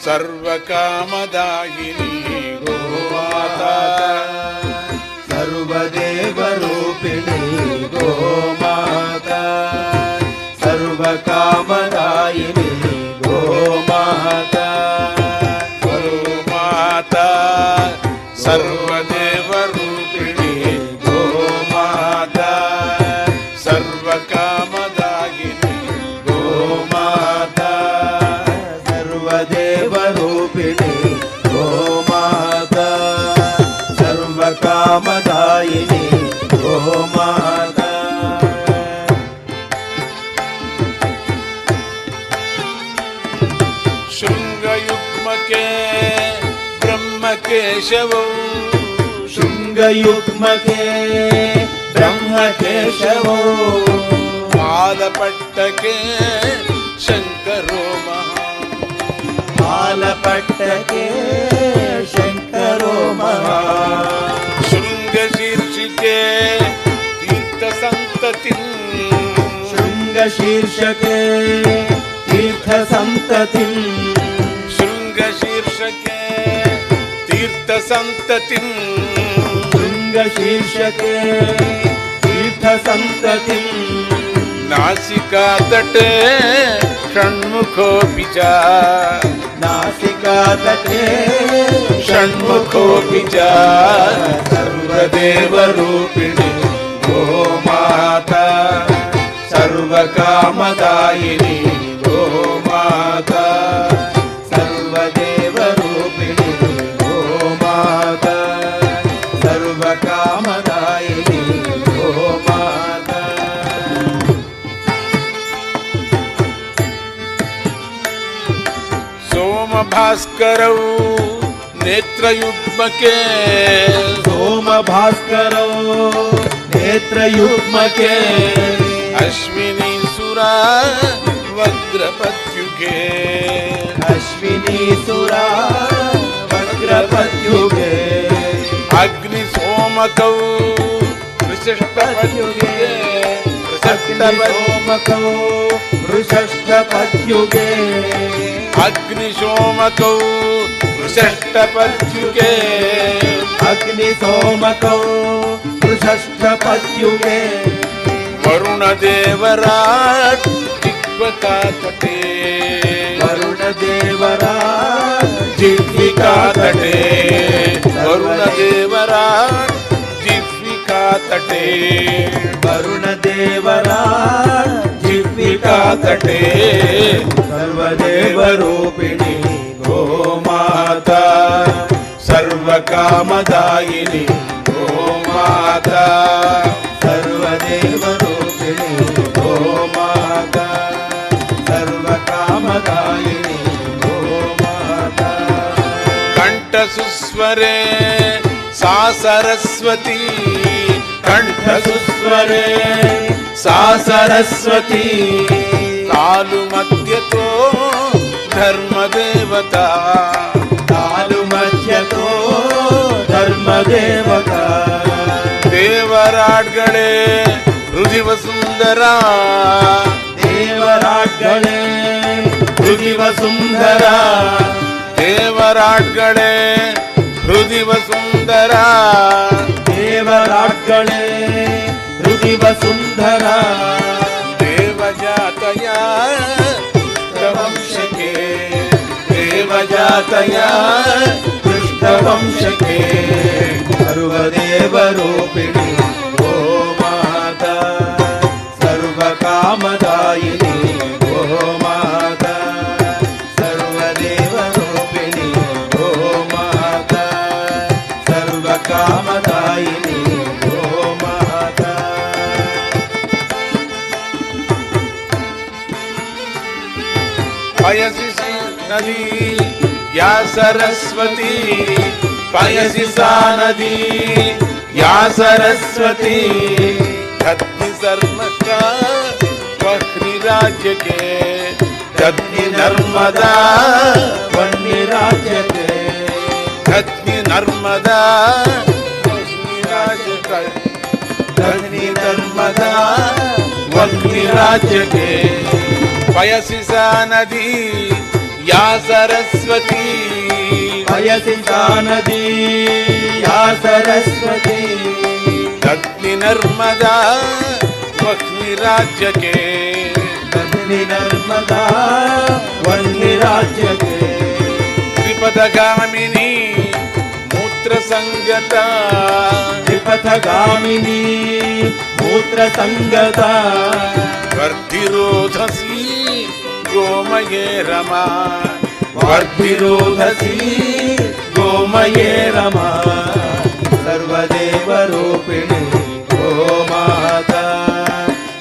सर्वकामदायिनी गोमाता सर्वदेव रूपिणी गोमाता सर्वकामदायिनी गोमाता गोमाता सर्वदेव रूपिणी गोमाता सर्वकामदायिनी गोमाता सर्वदेव रूपिणी गोमाता सर्वकामदायिनी गोमाता शृंगयुग्मके ब्रह्मकेशवौ शृंगयुग्मके ब्रह्मकेशवो पादपट्टके शंकरो पालपट्टके शंकरो महा शृंगशीर्षिके तीर्थसन्ततिं शृंगशीर्षके तीर्थसन्ततिं शृंगशीर्षके तीर्थसन्ततिं शृंगशीर्षके तीर्थसन्ततिं नासिकातटे षण्मुखोऽपि च नासिकातटे षण्मुखोऽपि च सर्वदेवरूपिणी गोमाता सर्वकामदायिनी गोमाता सर्वदेवरूपिणी गोमाता सर्वकामदायिनी गोमाता सोमभास्करौ नेत्रयुग्मके सोमभास्करो नेत्रयुग्मके अश्विनी सुरा वज्रपत्युगे अश्विनी सुरा वज्रपत्युगे अग्निसोमकौ वृषष्टपत्युगे अग्निसोमकौ वृषष्टपत्युगे अग्निसोमकौ वृषष्टपत्युगे अग्निसोमकौ वृषष्टपत्युगे ವರುಣದೇವರ ಜಿಹ್ವಕಾತಟೆ ವರುಣದೇವರ ಜಿಹ್ವಿಕಾತಟೆ ವರುಣದೇವರ ಜಿಹ್ವಿಕಾತಟೆ ವರುಣದೇವರ ಜಿಹ್ವಿಕಾತಟೆ ಸರ್ವದೇವರೂಪಿಣಿ ಗೋಮಾತಾ ಸರ್ವಕಾಮದಾಯಿನಿ ಗೋಮಾತಾ ಸರ್ವದೇವರೂಪಿಣಿ ಗೋಮಾತಾ ಸರ್ವಕಾಮದಾಯಿನಿ ಗೋಮಾತಾ ಕಂಠಸುಸ್ವರೆ ಸಾ ಸರಸ್ವತಿ ಕಂಠಸುಸ್ವರೆ ಸಾ ಸರಸ್ವತಿ ಕಾಲು ಮಧ್ಯತೋ ಧರ್ಮದೇವತಾ ಕಾಲು ಮಧ್ಯತೋ ಧರ್ಮದೇವತಾ ದೇವರಾಡ್ಗಳೇ ಹೃದಿವ ಸುಂದರ ದೇವರಾಡ್ಗಳೇ ಹೃದಿವ ಸುಂದರ ದೇವರಾಡ್ಗಳೇ ಹೃದಿವ ಸುಂದರ ದೇವರಾಡ್ಗಳೇ ಹೃದಿವ ಸುಂದರ ದೇವಜಾತಯ ವಂಶಕ್ಕೆ ದೇವಜಾತಯ ಕೃಷ್ಣವಂಶಕ್ಕೆ ಸರ್ವದೇವರೂಪಿಣಿ ಗೋಮಾತಾ ಸರ್ವಕಾಮದಾಯಿನಿ ಗೋಮಾತಾ ಸರ್ವದೇವರೂಪಿಣಿ ಗೋಮಾತಾ ಸರ್ವಕಾಮದಾಯಿನಿ ಗೋಮಾತಾ ಪಯಸಿ ನದಿ ಯಾ ಸರಸ್ವತಿ ಪಯಸಿ ಸಾ ನದಿ ಯಾ ಸರಸ್ವತಿ ಧತ್ನಿ ಸರ್ಮಕ ವಕ್ರಿ ರಾಜ್ಯಕ್ಕೆ ಧತ್ನಿ ನರ್ಮದಾ ವನ್ನಿ ರಾಜ್ಯಕ್ಕೆ ಧತ್ನಿ ನರ್ಮದಾ ವಕ್ರಿ ರಾಜ್ಯಕ್ಕೆ ಧನ್ನಿ ನರ್ಮದಾ ವಕ್ರಿ ರಾಜ್ಯಕ್ಕೆ ಪಯಸಿ ಸಾ ನದಿ ಯಾ ಸರಸ್ವತಿ ಪಯಸಿ ಸಾ ನದಿ ಯಾ ಸರಸ್ವತಿ ಧತ್ನಿ ನರ್ಮದಾ ವಕ್ರಿ ರಾಜ್ಯಕ್ಕೆ ಧನ್ನಿ ನರ್ಮದಾ ವನ್ನಿ ರಾಜ್ಯಕ್ಕೆ ತ್ರಿಪಥಗಾಮಿನಿ ಮೂತ್ರ ಸಂಗತ ತ್ರಿಪಥಗಾಮಿನಿ ಮೂತ್ರ ಸಂಗತ ವರ್ಧಿರೋಧಸಿ ಗೋಮಯೇ ರಮಾ ವರ್ಧಿರೋಧಸಿ ಗೋಮಯೇ ರಮಾ ಸರ್ವದೇವರೂಪಿಣಿ ಗೋಮಾತಾ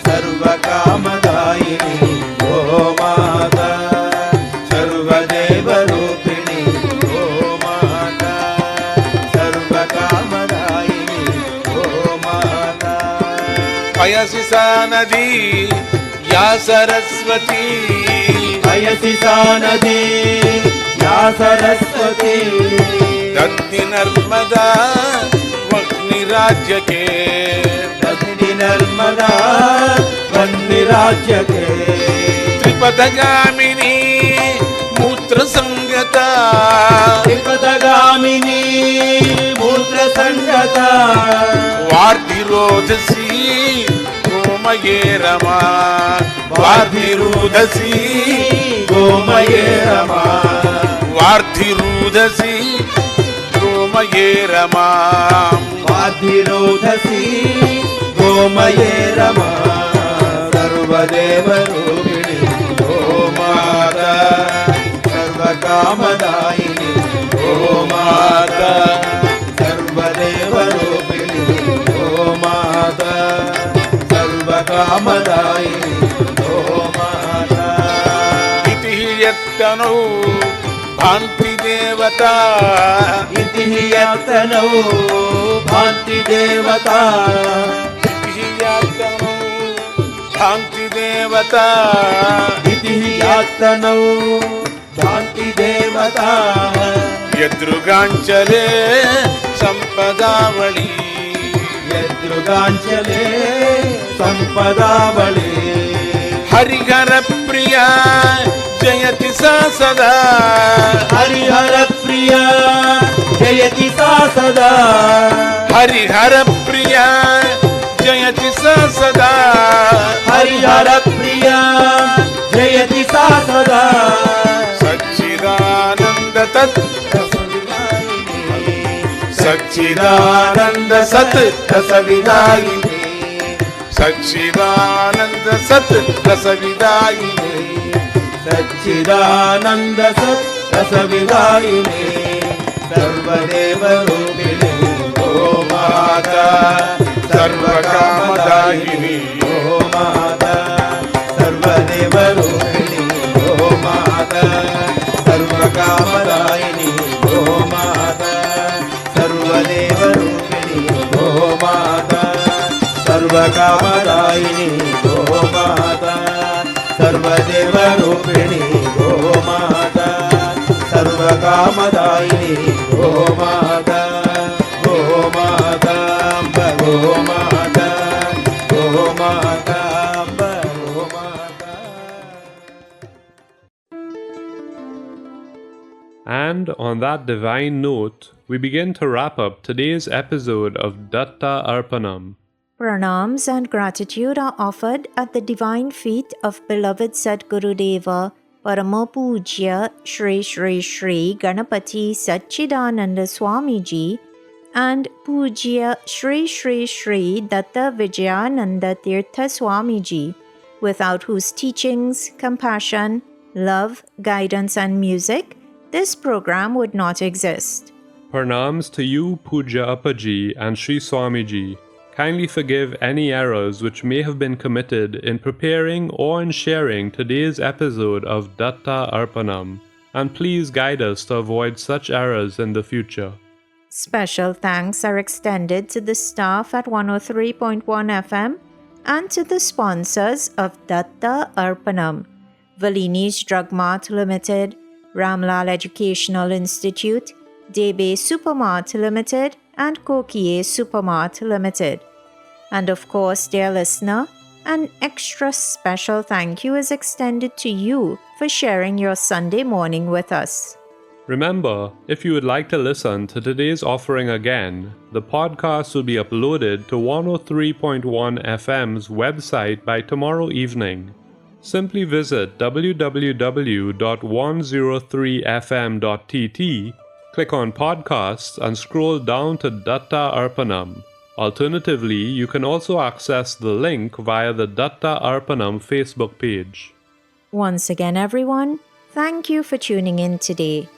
ಸರ್ವಕಾಮದಾಯಿನಿ ಗೋಮಾತಾ ಸರ್ವದೇವರೂಪಿಣಿ ಗೋಮಾತಾ ಸರ್ವಕಾಮದಾಯಿನಿ ಗೋಮಾತಾ ಪಯಸಿ ಸಾ ನದಿ ಯಾ ಸರಸ್ವತಿ ಪಯಸಿ ಸಾ ನದಿ ಯಾ ಸರಸ್ವತಿ ಧತ್ನಿ ನರ್ಮದಾ ವಕ್ರಿ ರಾಜ್ಯಕ್ಕೆ ಧನ್ನಿ ನರ್ಮದಾ ವನ್ನಿ ರಾಜ್ಯಕ್ಕೆ ತ್ರಿಪಥಗಾಮಿನಿ ಮೂತ್ರ ಸಂಗತ ತ್ರಿಪಥಗಾಮಿನಿ ಮೂತ್ರ ಸಂಗತ ವಾರ್ಧಿರೋಧಸಿ ಗೋಮಯೇ ರಮಾ ವಾರ್ಧಿರೋಧಸಿ ಗೋಮಯೇ ರಮಾ ವಾರ್ಧಿರೋಧಸಿ ಗೋಮಯೇ ರಮಾ ವಾರ್ಧಿರೋಧಸಿ ಗೋಮಯೇ ರಮಾ ಸರ್ವದೇವರೂಪಿಣಿ ಗೋಮಾತಾ ಸರ್ವಕಾಮದಾಯಿನಿ ಗೋಮಾತಾ ಸರ್ವದೇವರೂಪಿಣಿ ಗೋಮಾತಾ ಸರ್ವಕಾಮದಾಯಿನಿ ಗೋಮಾತಾ ಇತಿ ಯತ್ತನೌ ಭಾಂತಿ ದೇವತಾ ಇತಿ ಯತನೌ ಭಾಂತಿ ದೇವತಾ ಇತಿ ಯತ್ತನೌ ಭಾಂತಿ ದೇವತಾ ಇತಿ ಯಾತನೌ ಭಾಂತಿ ದೇವತಾ ಯದೃಗಾಂಚಲೇ ಸಂಪದಾವಳಿ ಯದೃಗಾಂಚಲೇ ಸಂಪದಾವಳಿ ಹರಿಹರ ಪ್ರಿಯ ಜಯತಿ ಸಾ ಸದಾ ಹರಿಹರ ಪ್ರಿಯ ಜಯತಿ ಸಾ ಸದಾ ಹರಿಹರ ಪ್ರಿಯ ಜಯತಿ ಸಾ ಸದಾ हरिहरप्रिया जयति सा सदा सच्चिदानंद तत् सच्चिदानंद सत रसविदायिनी सच्चिदानंद सत रसविदायिनी सच्चिदानंद सत् रसविदायिनी सर्वदेव रूपिणी ओ माता सर्वकामदायिनी ओ माता सर्वदेव रूपिणी ओ माता सर्वकामदायिनी ओ माता सर्वदेव रूपिणी ओ माता सर्वकामदायिनी ओ माता सर्वदेव रूपिणी ओ माता सर्वकामदायिनी ओ माता गो माता गो माता गो माता गो माता. And on that divine note, we begin to wrap up today's episode of Datta Arpanam. Pranams and gratitude are offered at the divine feet of beloved Sadguru Deva, Parama Pujya Shri Shri Shri Ganapati Satchidananda Swamiji and Pujya Shri Shri Shri Datta Vijayananda Tirtha Swamiji, without whose teachings, compassion, love, guidance and music, this program would not exist. Pranams to you, Puja Appaji and Sri Swamiji. Kindly forgive any errors which may have been committed in preparing or in sharing today's episode of Datta Arpanam, and please guide us to avoid such errors in the future. Special thanks are extended to the staff at 103.1 FM and to the sponsors of Datta Arpanam, Valini's Drug Mart Limited, Ramlal Educational Institute, Debe Supermart Limited, and Kokie Supermart Limited. And of course, dear listener, an extra special thank you is extended to you for sharing your Sunday morning with us. Remember, if you would like to listen to today's offering again, the podcast will be uploaded to 103.1 FM's website by tomorrow evening. Simply visit www.103fm.tt, click on podcasts and scroll down to Datta Arpanam. Alternatively, you can also access the link via the Datta Arpanam Facebook page. Once again, everyone, thank you for tuning in today.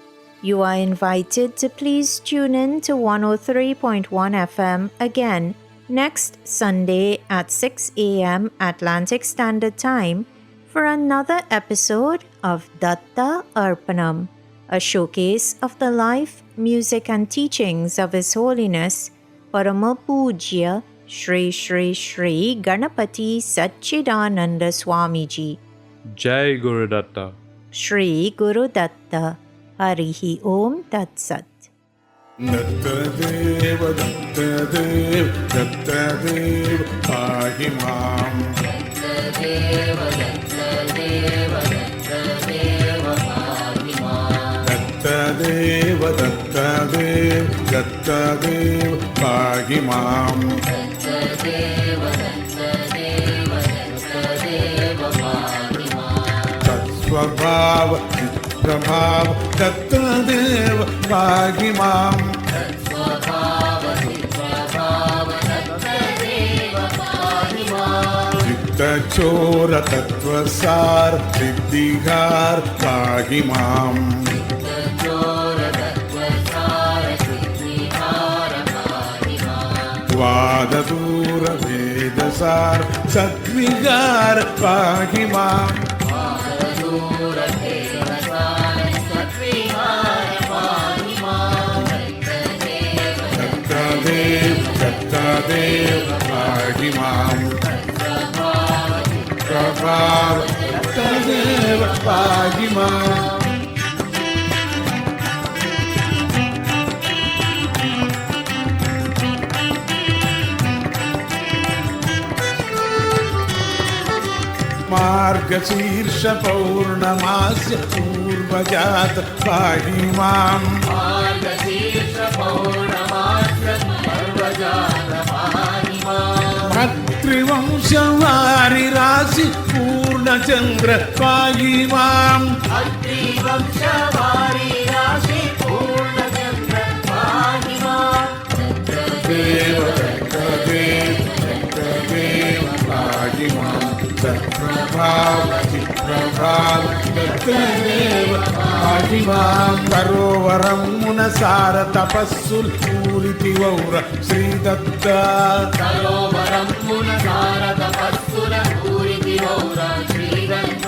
You are invited to please tune in to 103.1 FM again next Sunday at 6 a.m. Atlantic Standard Time for another episode of Datta Arpanam, a showcase of the life, music and teachings of His Holiness Parama Pujya Shri Shri Shri Ganapati Satchidananda Swamiji. Jai Guru Datta. Shri Guru Datta. Harihi Om Tat Sat. Dattadev Dattadev Dattadev पाहि माम् दत्तदेव दत्तदेव दत्तदेव पाहि माम् दत्तदेव दत्तदेव दत्तदेव पाहि माम् दत्तदेव दत्तदेव दत्तदेव पाहि माम् तत्स्वभाव प्रभाव दत्तदेव पाहि माम् चित्तचोर तत्वसार सिद्धिहार पाहि माम् वाददूर भेदसार सद्विगार पाहि माम् दत्तदेव पाहि माम् प्रभाव दत्तदेव पाहि माम् मार्गशीर्ष पौर्णमास्य पूर्वजात पाहि माम् मातृ అగ్నివంశవారి రాశి పూర్ణచంద్ర పాగి మాం. అగ్నివంశవారి రాశి పూర్ణచంద్ర పాగి మాం. దేవ దేవ దేవ పాగి మాం. సత్ప్రభావ చిత్ప్రభావ దేవ పాగి మాం. సరోవరమున సార తపస్సులు పూరితి వౌర శ్రీదత్త. సరోవరమున సార తపస్సుల పూరితి వౌర శ్రీదత్త.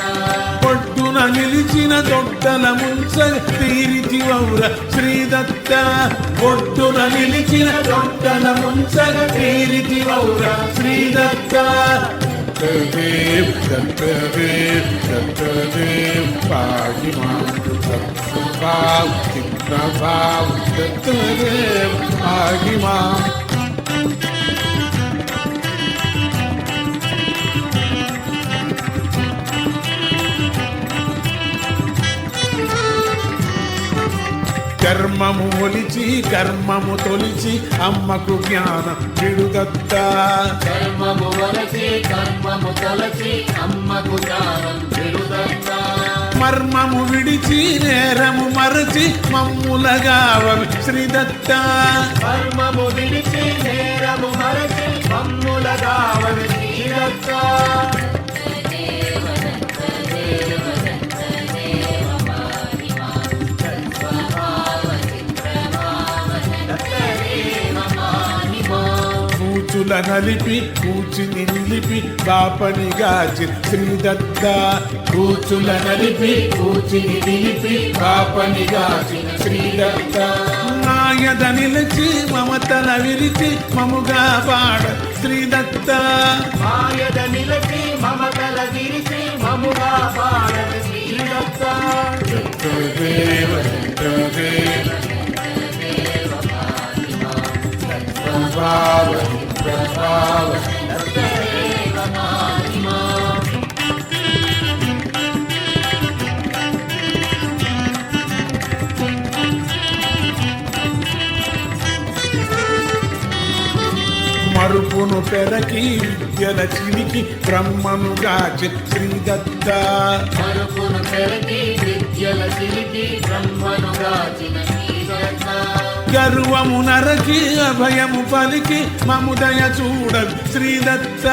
పొట్టున నిలిచిన దొడ్డల ముంచగ తీరితి వౌర శ్రీదత్త. పొట్టున నిలిచిన దొడ్డల ముంచగ తీరితి వౌర శ్రీదత్త. దత్తదేవ్ దత్తదేవ్ దత్తదేవ్ పాగి మాం. సత్ప్రభావ చిత్ప్రభావ దత్తదేవ్ పాగి మాం. కర్మము ఒలిచి కర్మము తొలిచి అమ్మకు జ్ఞానం విడుదత్త. కర్మము వలసి కర్మము తలసి అమ్మకు జ్ఞానం విడుదత్త. మర్మము విడిచి నేరము మరచి మమ్ములగావవి శ్రీదత్త. కర్మము విడిచి నేరము మరచి మమ్ములగావవి శ్రీదత్త. కూచుల నలిపి కూచిని నిలిపి పాపనిగాచి శ్రీదత్త. కూచుల నలిపి కూచిని నిలిపి పాపనిగాచి శ్రీదత్త. నాయద నిలిచి మమతల విరిచి మముగా పాడ శ్రీదత్త. మాయద నిలిచి మమతల విరిచి మముగా పాడ శ్రీదత్త. దేవ దేవ ప్రభావ ప్రభావ మరుపును పెరకి విద్యల చిలికి బ్రహ్మను గాచి శ్రీదత్త. మరుపును పెరకి విద్యల చిలికి బ్రహ్మను గాచిన శ్రీదత్త. గర్వము నరకి అభయము పలికి మముదయ చూడవి శ్రీదత్త.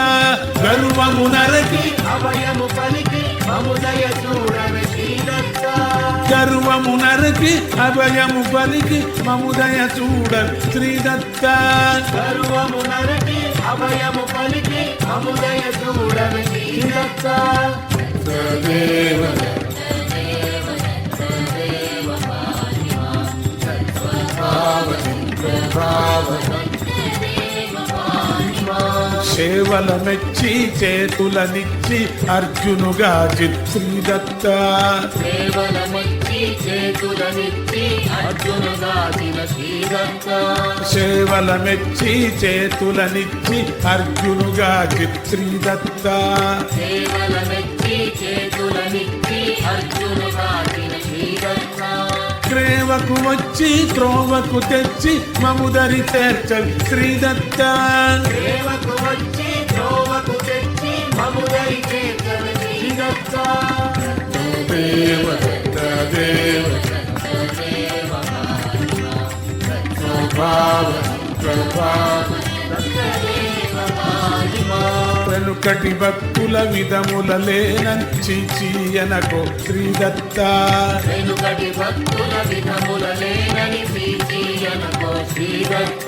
గర్వము నరకి అభయము పలికి మముదయ చూడవి శ్రీదత్త. గర్వము నరకి అభయము పలికి మముదయ చూడవి శ్రీదత్త. గర్వము నరకి అభయము పలికి మముదయ చూడవి శ్రీదత్త. దేవ సేవల మెచ్చి చేతులనిచ్చి అర్జునుగాచి శ్రీదత్త. సేవల మెచ్చి చేతులనిచ్చి అర్జునుగాచిన శ్రీదత్త. సేవల మెచ్చి చేతులనిచ్చి అర్జునుగాచి శ్రీదత్త. సేవల మెచ్చి చేతులనిచ్చి అర్జునుగాచిన శ్రీదత్త. క్రేవకు వచ్చి త్రోవకు తెచ్చి మముదరి చేర్చవి శ్రీదత్త. సేవకు వచ్చి త్రోవకు తెచ్చి మముదరి చేర్చవి శ్రీదత్త. దేవ దేవ ప్రభావ ప్రభావ వెనుకటి భక్తుల విధముల లేనని చీచీయనకో శ్రీదత్త. వెనుకటి భక్తుల విధముల లేనని శ్రీచీయనకో శ్రీదత్త.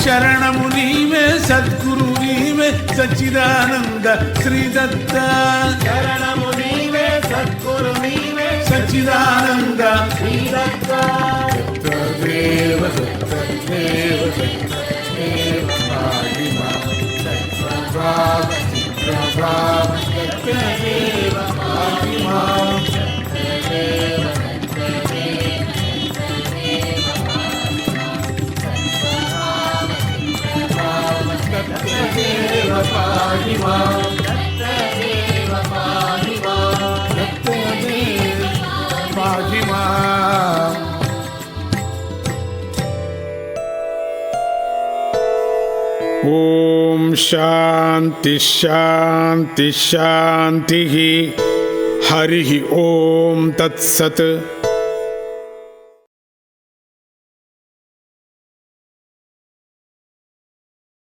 శరణము నీవే సద్గురు నీవే సచ్చిదానంద శ్రీదత్త. శరణము నీవే సద్గురు నీవే సచ్చిదానంద శ్రీదత్త. దేవ దేవ దేవ పాగి మాం. ప్రభావ ప్రభావ దేవ పాగి మాం. దేవ పాగి మాం. దేవ పాగి మాం. దేవ పాగి మాం. ఓం శాంతి శాంతి శాంతి. హరి ఓం తత్సత్.